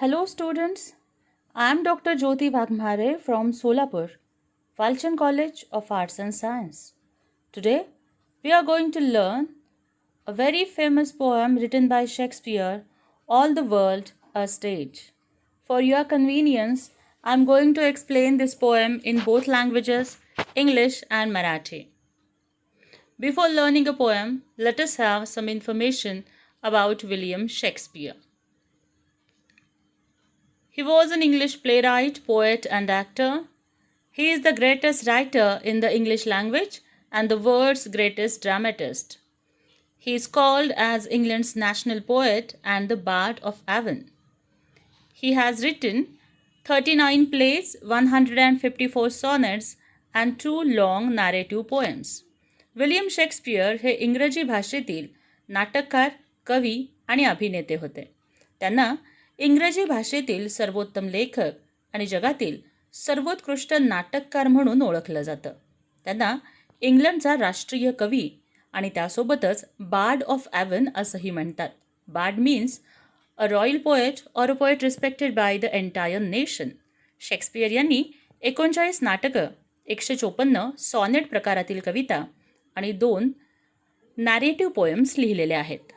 Hello students, I am Dr. Jyoti Bhagmare from Solapur, Falchand College of Arts and Science. Today we are going to learn a very famous poem written by Shakespeare, All the World a Stage. For your convenience, I am going to explain this poem in both languages, English and Marathi. Before learning a poem, let us have some information about William Shakespeare. He was an English playwright, poet, and actor. He is the greatest writer in the English language and the world's greatest dramatist. He is called as England's national poet and the Bard of Avon. He has written 39 plays, 154 sonnets, and 2 long narrative poems. William Shakespeare हे इंग्रजी भाषेतील नाटककार, कवी आणि अभिनेते होते. त्यांना इंग्रजी भाषेतील सर्वोत्तम लेखक आणि जगातील सर्वोत्कृष्ट नाटककार म्हणून ओळखलं जातं. त्यांना इंग्लंडचा राष्ट्रीय कवी आणि त्यासोबतच बार्ड ऑफ ॲव्हन असंही म्हणतात. Bard means a royal poet or a poet respected by the entire nation. Shakespeare यांनी 39 नाटकं, 154 सॉनेट प्रकारातील कविता आणि 2 नॅरेटिव्ह पोएम्स लिहिलेले आहेत.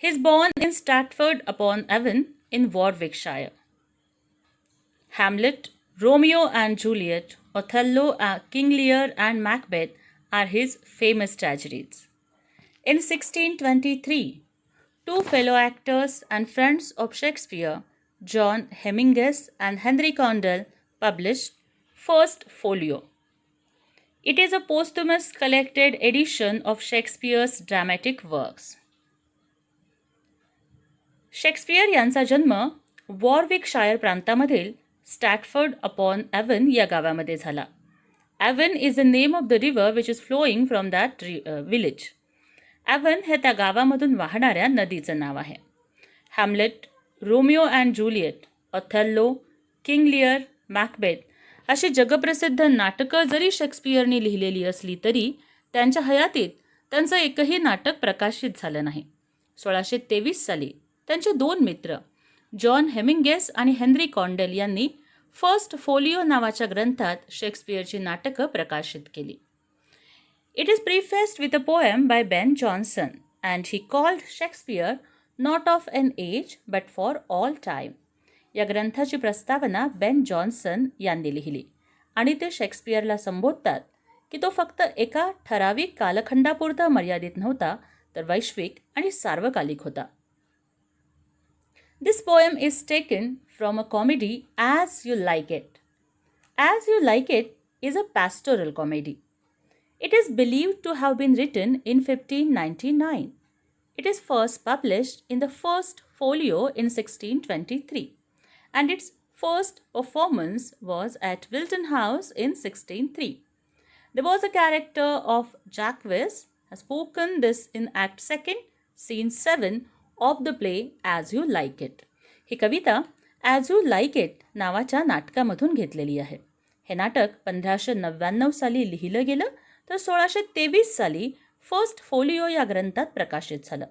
He is born in Stratford-upon-Avon in Warwickshire. Hamlet, Romeo and Juliet, Othello, King Lear, and Macbeth are his famous tragedies. In 1623, 2 fellow actors and friends of Shakespeare, John Hemingway and Henry Condell, published First Folio. It is a posthumous collected edition of Shakespeare's dramatic works. Shakespeare यांचा जन्म Warwickshire प्रांतामधील स्टॅटफर्ड upon ॲव्हन या गावामध्ये झाला. Avon is the name of the river which is flowing from that village. Avon हे त्या गावामधून वाहणाऱ्या नदीचं नाव आहे. Hamlet, Romeo and Juliet, Othello, King Lear, Macbeth अशी जगप्रसिद्ध नाटकं जरी शेक्सपियरनी लिहिलेली असली तरी त्यांच्या हयातीत त्यांचं एकही नाटक प्रकाशित झालं नाही. 1623 साली त्यांचे 2 मित्र जॉन हेमिंगेस आणि हेनरी कॉन्डेल यांनी फर्स्ट फोलिओ नावाच्या ग्रंथात शेक्सपियरची नाटकं प्रकाशित केली. It is prefaced with a poem by Ben Jonson and he called Shakespeare not of an age but for all time. या ग्रंथाची प्रस्तावना बेन जॉन्सन यांनी लिहिली आणि ते शेक्सपियरला संबोधतात की तो फक्त एका ठराविक कालखंडापुरता मर्यादित नव्हता तर वैश्विक आणि सार्वकालिक होता. This poem is taken from a comedy As You Like It. As You Like It is a pastoral comedy. It is believed to have been written in 1599. It is first published in the First Folio in 1623 and its first performance was at Wilton House in 1603. There was a character of Jacques has spoken this in Act 2, Scene 7 of the play as you like it. He Kavita as you like it नावाच्या नाटकामधून घेतलेली आहे. हे नाटक 1599 साली लिहिलं गेलं तर 1623 साली फर्स्ट फोलिओ या ग्रंथात प्रकाशित झालं.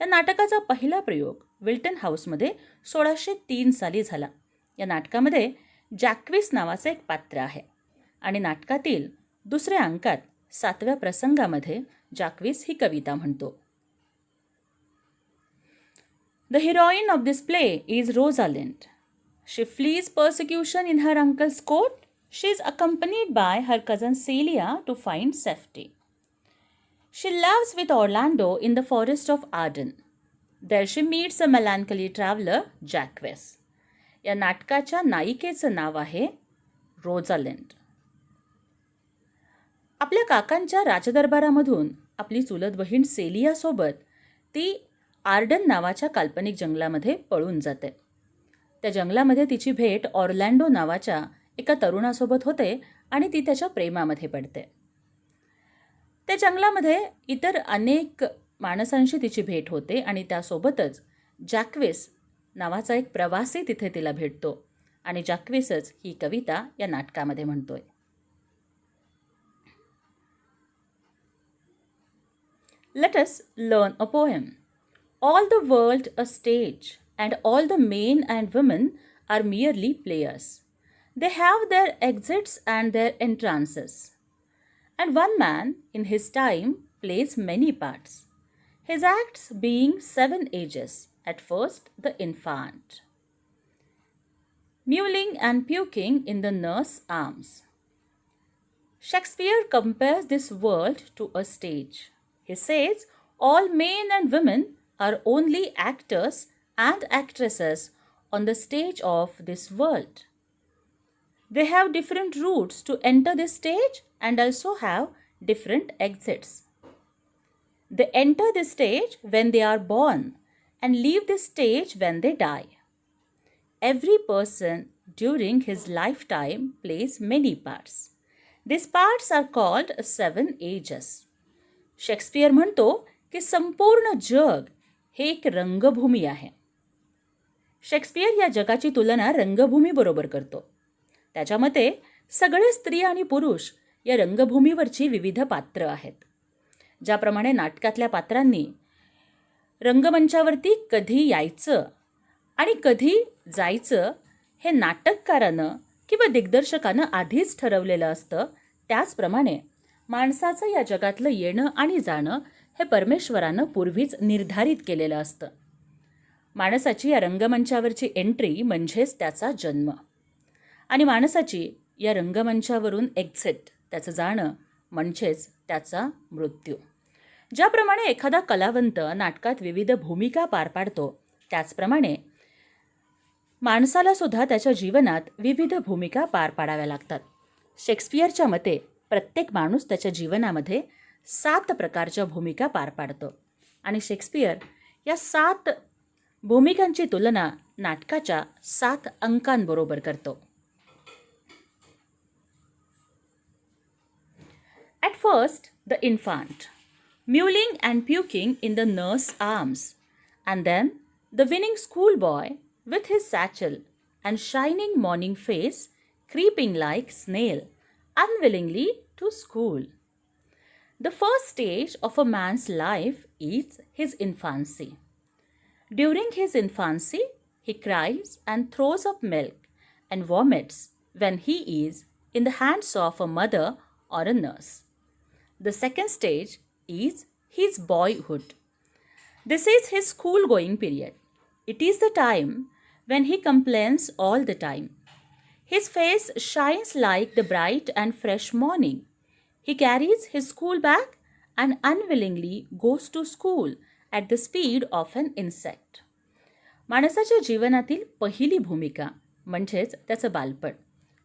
या नाटकाचा पहिला प्रयोग विल्टन हाऊसमध्ये 1603 साली झाला. या नाटकामध्ये जॅक्विस नावाचं एक पात्र आहे आणि नाटकातील 2ऱ्या अंकात 7व्या प्रसंगामध्ये जॅक्विस ही कविता म्हणतो. The heroine of this play is Rosalind. She flees persecution in her uncle's court. She is accompanied by her cousin Celia to find safety. She lives with Orlando in the forest of Arden. There she meets a melancholy traveler, Jacques. या नाटकाच्या नायिकेचं नाव आहे रोझालिंड. आपल्या काकांच्या राजदरबारामधून आपली चुलत बहीण सेलियासोबत ती Ardern नावाच्या काल्पनिक जंगलामध्ये पळून जाते. त्या जंगलामध्ये तिची भेट ऑर्लँडो नावाच्या एका तरुणासोबत होते आणि ती त्याच्या प्रेमामध्ये पडते. त्या जंगलामध्ये इतर अनेक माणसांशी तिची भेट होते आणि त्यासोबतच जॅक्विस नावाचा एक प्रवासी तिथे तिला भेटतो आणि जॅक्विसच ही कविता या नाटकामध्ये म्हणतोय. Let us learn a poem. all the world a stage, and all the men and women are merely players. They have their exits and their entrances. And one man, in his time, plays many parts, his acts being 7 ages. At first, the infant, mewling and puking in the nurse's arms. Shakespeare compares this world to a stage. He says all men and women are only actors and actresses on the stage of this world. They have different routes to enter this stage and also have different exits. They enter this stage when they are born and leave this stage when they die. Every person during his lifetime plays many parts. These parts are called 7 ages. Shakespeare म्हणतो की संपूर्ण जग हे एक रंगभूमी आहे. Shakespeare या जगाची तुलना रंगभूमीबरोबर करतो. त्याच्या मते सगळे स्त्री आणि पुरुष या रंगभूमीवरची विविध पात्र आहेत. ज्याप्रमाणे नाटकातल्या पात्रांनी रंगमंचावरती कधी यायचं आणि कधी जायचं हे नाटककारानं किंवा दिग्दर्शकानं आधीच ठरवलेलं असतं, त्याचप्रमाणे माणसाचं या जगातलं येणं आणि जाणं हे परमेश्वरानं पूर्वीच निर्धारित केलेलं असतं. माणसाची या रंगमंचावरची एंट्री म्हणजेच त्याचा जन्म आणि माणसाची या रंगमंचावरून एक्झिट, त्याचं जाणं म्हणजेच त्याचा मृत्यू. ज्याप्रमाणे एखादा कलावंत नाटकात विविध भूमिका पार पाडतो, त्याचप्रमाणे माणसाला सुद्धा त्याच्या जीवनात विविध भूमिका पार पाडाव्या लागतात. शेक्सपियरच्या मते प्रत्येक माणूस त्याच्या जीवनामध्ये 7 प्रकारच्या भूमिका पार पाडतो आणि शेक्सपियर या 7 भूमिकांची तुलना नाटकाच्या 7 अंकांबरोबर करतो. At first, the infant, mewling and puking in the nurse's arms, and then the winning schoolboy with his satchel and shining morning face, creeping like snail, unwillingly to school. The first stage of a man's life is his infancy. During his infancy, he cries and throws up milk and vomits when he is in the hands of a mother or a nurse. The second stage is his boyhood. This is his school-going period. It is the time when he complains all the time. His face shines like the bright and fresh morning. He carries his school bag and unwillingly goes to school at the speed of an insect. माणसाच्या जीवनातील पहिली भूमिका म्हणजेच त्याचं बालपण.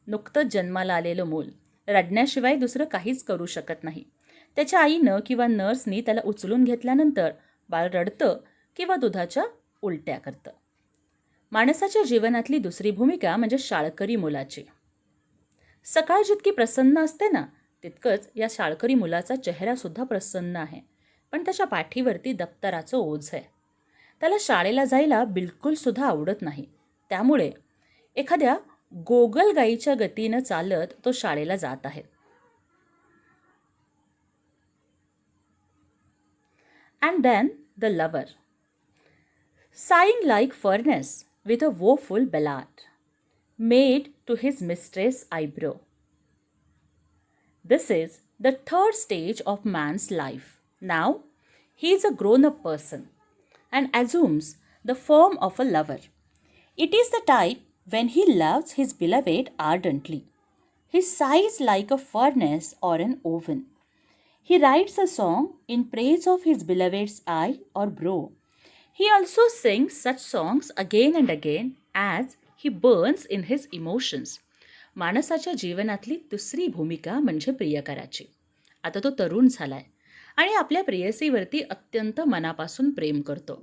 नुकतंच जन्माला आलेलं मूल रडण्याशिवाय दुसरं काहीच करू शकत नाही. त्याच्या आईनं किंवा नर्सनी त्याला उचलून घेतल्यानंतर बाळ रडतं किंवा दुधाच्या उलट्या करतं. माणसाच्या जीवनातली दुसरी भूमिका म्हणजे शाळकरी मुलाची. सकाळ जितकी प्रसन्न असते ना, तितकंच या शाळकरी मुलाचा चेहरासुद्धा प्रसन्न आहे, पण त्याच्या पाठीवरती दप्तराचं ओझ आहे. त्याला शाळेला जायला बिलकुलसुद्धा आवडत नाही. त्यामुळे एखाद्या गोगलगाईच्या गतीनं चालत तो शाळेला जात आहे. And then the lover, sighing like furnace with a woeful ballad, made to his mistress' eyebrow. This is the third stage of man's life. Now he is a grown-up person and assumes the form of a lover. It is the type when he loves his beloved ardently. He sighs like a furnace or an oven. He writes a song in praise of his beloved's eye or brow. He also sings such songs again and again as he burns in his emotions. माणसाच्या जीवनातली दुसरी भूमिका म्हणजे प्रियकराची. आता तो तरुण झालाय आणि आपल्या प्रेयसीवरती अत्यंत मनापासून प्रेम करतो.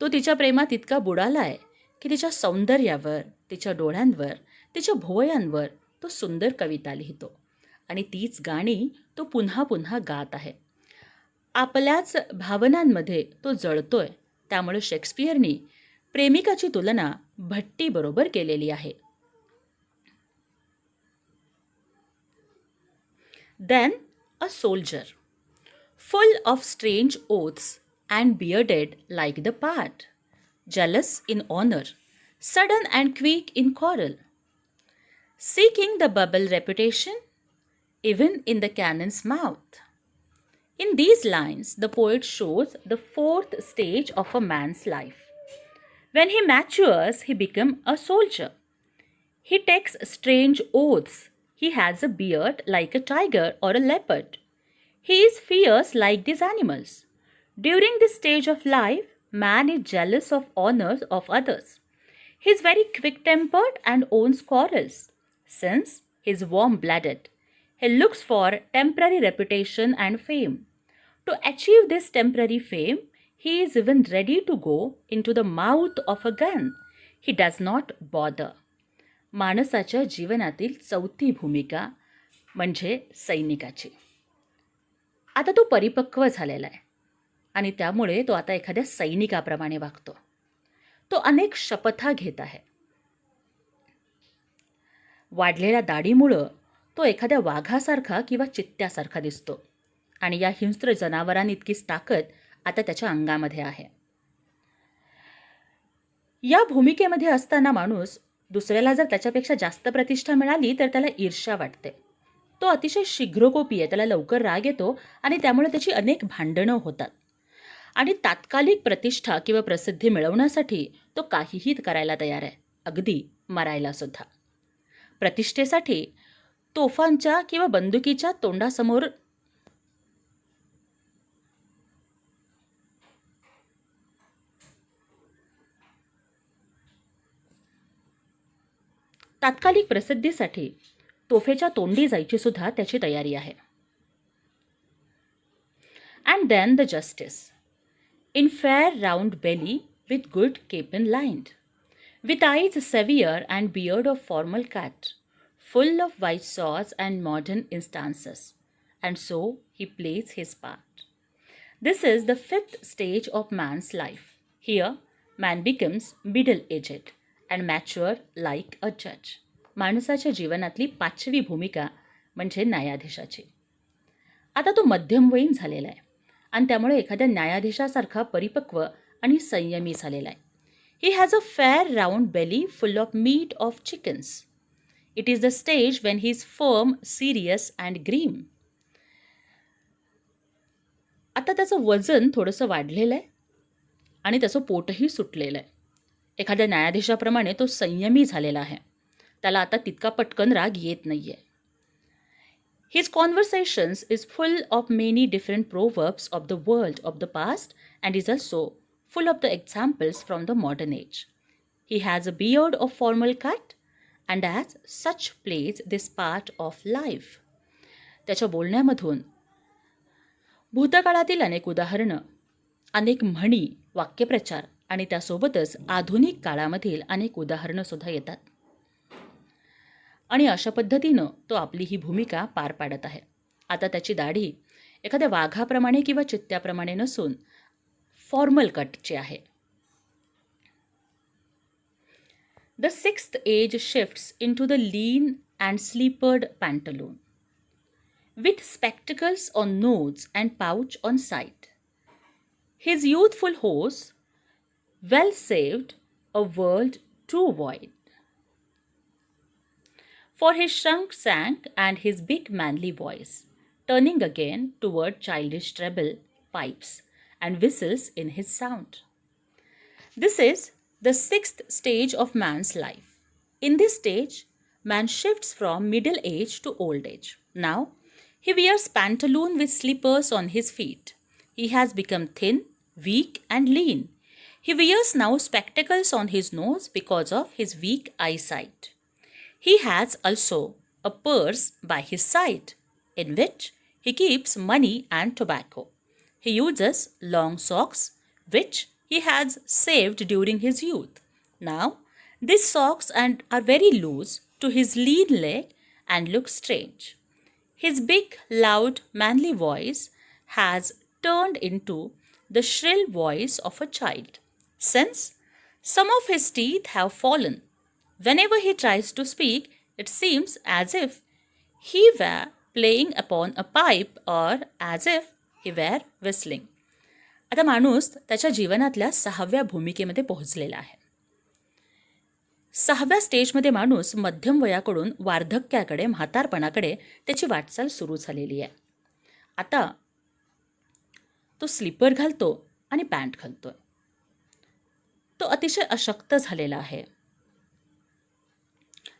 तो तिच्या प्रेमात इतका बुडालाय की तिच्या सौंदर्यावर, तिच्या डोळ्यांवर, तिच्या भुवयांवर तो सुंदर कविता लिहितो आणि तीच गाणी तो पुन्हा पुन्हा गात आहे. आपल्याच भावनांमध्ये तो जळतोय. त्यामुळे शेक्सपियरनी प्रेमिकाची तुलना भट्टीबरोबर केलेली आहे. Then a soldier, full of strange oaths, and bearded like the pard, jealous in honor, sudden and quick in quarrel, seeking the bubble reputation, even in the cannon's mouth. In these lines, the poet shows the fourth stage of a man's life. When he matures, he becomes a soldier. He takes strange oaths. He has a beard like a tiger or a leopard. He is fierce like these animals. During this stage of life, man is jealous of honors of others. He is very quick-tempered and owns quarrels. Since he is warm-blooded, he looks for temporary reputation and fame. To achieve this temporary fame, he is even ready to go into the mouth of a gun. He does not bother. माणसाच्या जीवनातील चौथी भूमिका म्हणजे सैनिकाची. आता तो परिपक्व झालेला आहे आणि त्यामुळे तो आता एखाद्या सैनिकाप्रमाणे वागतो. तो अनेक शपथा घेत आहे. वाढलेल्या दाढीमुळं तो एखाद्या वाघासारखा किंवा चित्त्यासारखा दिसतो आणि या हिंस्त्र जनावरांइतकीच ताकद आता त्याच्या अंगामध्ये आहे. या भूमिकेमध्ये असताना माणूस दुसऱ्याला जर त्याच्यापेक्षा जास्त प्रतिष्ठा मिळाली तर त्याला ईर्ष्या वाटते. तो अतिशय शीघ्रकोपी आहे, त्याला लवकर राग येतो आणि त्यामुळे त्याची अनेक भांडणं होतात. आणि तात्कालिक प्रतिष्ठा किंवा प्रसिद्धी मिळवण्यासाठी तो काहीही करायला तयार आहे, अगदी मरायला सुद्धा. प्रतिष्ठेसाठी तोफांच्या किंवा बंदुकीच्या तोंडासमोर तात्कालिक प्रसिद्धीसाठी तोफेच्या तोंडी जायची सुद्धा त्याची तयारी आहे. And then the justice in fair round belly with good capon lined, with eyes severe and beard of formal cut, full of white sauce and modern instances, and so he plays his part. This is the fifth stage of man's life. Here, man becomes middle-aged and mature like a judge. माणसाच्या जीवनातली पाचवी भूमिका म्हणजे न्यायाधीशाची. आता तो मध्यमवयीन झालेला आहे आणि त्यामुळे एखाद्या न्यायाधीशासारखा परिपक्व आणि संयमी झालेला आहे. He has a fair round belly full of meat of chickens. It is the stage when he is firm, serious and grim. आता त्याचं वजन थोडंसं वाढलेलं आहे आणि त्याचं पोटही सुटलेलं आहे. एखाद्या न्यायाधीशाप्रमाणे तो संयमी झालेला आहे. त्याला आता तितका पटकन राग येत नाहीये. His conversations is full of many different proverbs of the world of the past and is also full of the examples from the modern age. He has a beard of formal cut and as such plays this part of life. त्याच्या बोलण्यामधून भूतकाळातील अनेक उदाहरणं, अनेक म्हणी, वाक्यप्रचार आणि त्यासोबतच आधुनिक काळामधील अनेक उदाहरणं सुद्धा येतात. आणि अशा पद्धतीनं तो आपली ही भूमिका पार पाडत आहे. आता त्याची दाढी एखाद्या वाघाप्रमाणे किंवा चित्त्याप्रमाणे नसून फॉर्मल कटची आहे. The sixth age shifts into the lean and slippered pantaloon with spectacles on nose and pouch on side. His youthful horse, well saved, a world too wide. For his trunk sank and his big manly voice, turning again toward childish treble pipes and whistles in his sound. This is the sixth stage of man's life. In this stage, man shifts from middle age to old age. Now, he wears pantaloon with slippers on his feet. He has become thin, weak, and lean. He wears now spectacles on his nose because of his weak eyesight. He has also a purse by his side, in which he keeps money and tobacco. He uses long socks, which he has saved during his youth. Now, these socks are very loose to his lean leg and look strange. His big, loud, manly voice has turned into the shrill voice of a child, since some of his teeth have fallen. Whenever he tries to speak, it seems as if he were playing upon a pipe or as if he were whistling. आता माणूस त्याच्या जीवनातल्या 6व्या भूमिकेमध्ये पोहोचलेला आहे. 6व्या स्टेजमध्ये माणूस मध्यम वयाकडून वार्धक्याकडे, म्हातारपणाकडे त्याची वाटचाल सुरू झालेली आहे. आता तो स्लीपर घालतो आणि पॅन्ट घालतोय. तो अतिशय अशक्त झालेला आहे.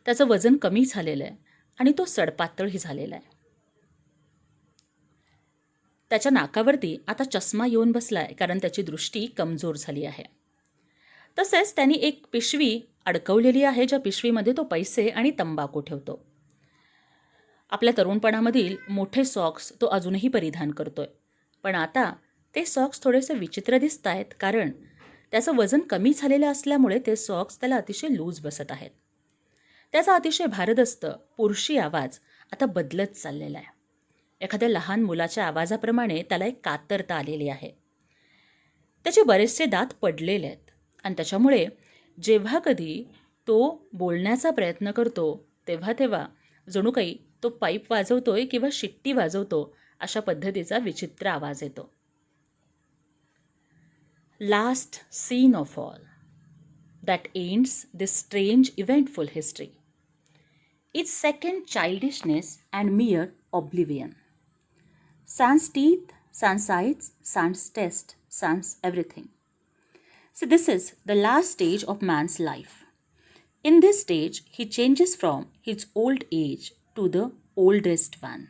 त्याचं वजन कमी झालेलं आहे आणि तो सडपातळही झालेला आहे. त्याच्या नाकावरती आता चष्मा येऊन बसला आहे, कारण त्याची दृष्टी कमजोर झाली आहे. तसेच त्यांनी एक पिशवी अडकवलेली आहे, ज्या पिशवीमध्ये तो पैसे आणि तंबाखू ठेवतो. आपल्या तरुणपणामधील मोठे सॉक्स तो अजूनही परिधान करतोय, पण आता ते सॉक्स थोडेसे विचित्र दिसत आहेत, कारण त्याचं वजन कमी झालेलं असल्यामुळे ते सॉक्स त्याला अतिशय लूज बसत आहेत. त्याचा अतिशय भारदस्त पुरुषी आवाज आता बदलत चाललेला आहे. एखाद्या लहान मुलाच्या आवाजाप्रमाणे त्याला एक कातरता आलेली आहे. त्याचे बरेचसे दात पडलेले आहेत आणि त्याच्यामुळे जेव्हा कधी तो बोलण्याचा प्रयत्न करतो तेव्हा जणू काही तो पाईप वाजवतोय किंवा शिट्टी वाजवतो अशा पद्धतीचा विचित्र आवाज येतो. Last scene of all that ends this strange eventful history. Its second childishness and mere oblivion. Sans teeth, sans sights, sans taste, sans everything. So this is the last stage of man's life. In this stage, he changes from his old age to the oldest one.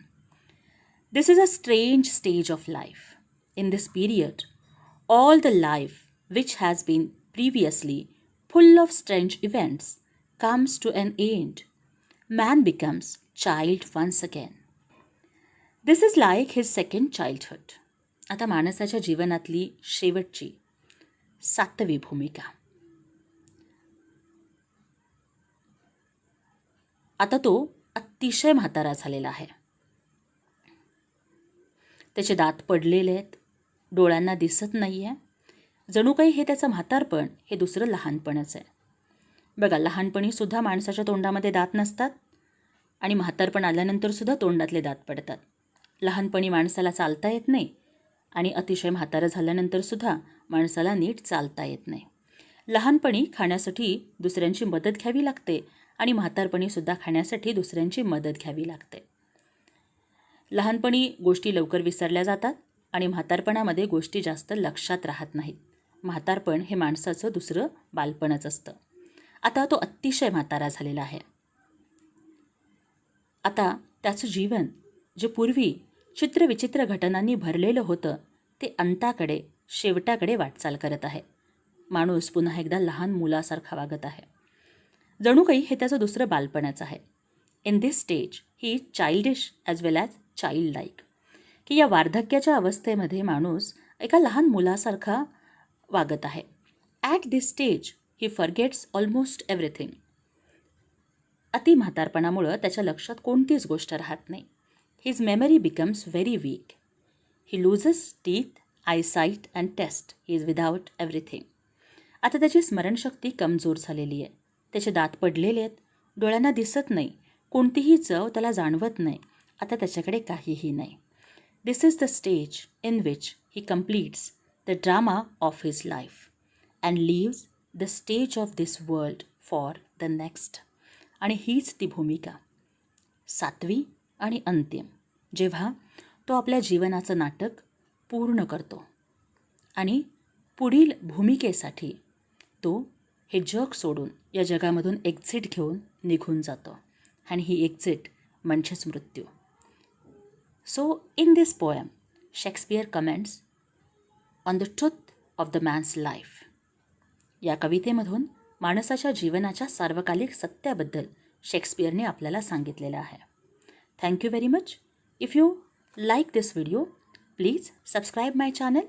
This is a strange stage of life. In this period, all the life which has been previously full of strange events comes to an end. Man becomes child once again. This is like his second childhood. आता माणसाच्या जीवनातली शेवटची 7वी भूमिका. आता तो अतिशय म्हातारा झालेला आहे. त्याचे दात पडलेले आहेत, डोळ्यांना दिसत नाही आहे. जणू काही हे त्याचं म्हातारपण हे दुसरं लहानपणच आहे. बघा, लहानपणीसुद्धा माणसाच्या तोंडामध्ये दात नसतात आणि म्हातारपण आल्यानंतरसुद्धा तोंडातले दात पडतात. लहानपणी माणसाला चालता येत नाही आणि अतिशय म्हातारं झाल्यानंतरसुद्धा माणसाला नीट चालता येत नाही. लहानपणी खाण्यासाठी दुसऱ्यांची मदत घ्यावी लागते आणि म्हातारपणीसुद्धा खाण्यासाठी दुसऱ्यांची मदत घ्यावी लागते. लहानपणी गोष्टी लवकर विसरल्या जातात आणि म्हातारपणामध्ये गोष्टी जास्त लक्षात राहत नाहीत. म्हातारपण हे माणसाचं दुसरं बालपणच असतं. आता तो अतिशय म्हातारा झालेला आहे. आता त्याचं जीवन जे पूर्वी चित्रविचित्र घटनांनी भरलेलं होतं ते अंताकडे, शेवटाकडे वाटचाल करत आहे. माणूस पुन्हा एकदा लहान मुलासारखा वागत आहे. जणू काही हे त्याचं दुसरं बालपणच आहे. In this stage he childish as well as child like, की या वार्धक्याच्या अवस्थेमध्ये माणूस एका लहान मुलासारखा वागत आहे. At this stage he forgets almost everything. अति म्हातारपणामुळं त्याच्या लक्षात कोणतीच गोष्ट राहत नाही. His memory becomes very weak. He loses teeth, eyesight and taste. He is without everything. आता त्याची स्मरणशक्ती कमजोर झालेली आहे. त्याचे दात पडलेले आहेत, डोळ्यांना दिसत नाही, कोणतीही चव त्याला जाणवत नाही. आता त्याच्याकडे काहीही नाही. This is the stage in which he completes the drama of his life and leaves the stage of this world for the next. आणि हीच ती भूमिका, 7वी आणि अंतिम, जेव्हा तो आपल्या जीवनाचं नाटक पूर्ण करतो आणि पुढील भूमिकेसाठी तो हे जग सोडून या जगामधून एक्झिट घेऊन निघून जातो. आणि ही एक्झिट म्हणजेच मृत्यू. So in this poem Shakespeare comments on the truth of the man's life. या कवितेमधून माणसाच्या जीवनाच्या सार्वकालिक सत्याबद्दल शेक्सपियरने आपल्याला सांगितलेलं आहे. Thank you very much. If you like this video, please subscribe my channel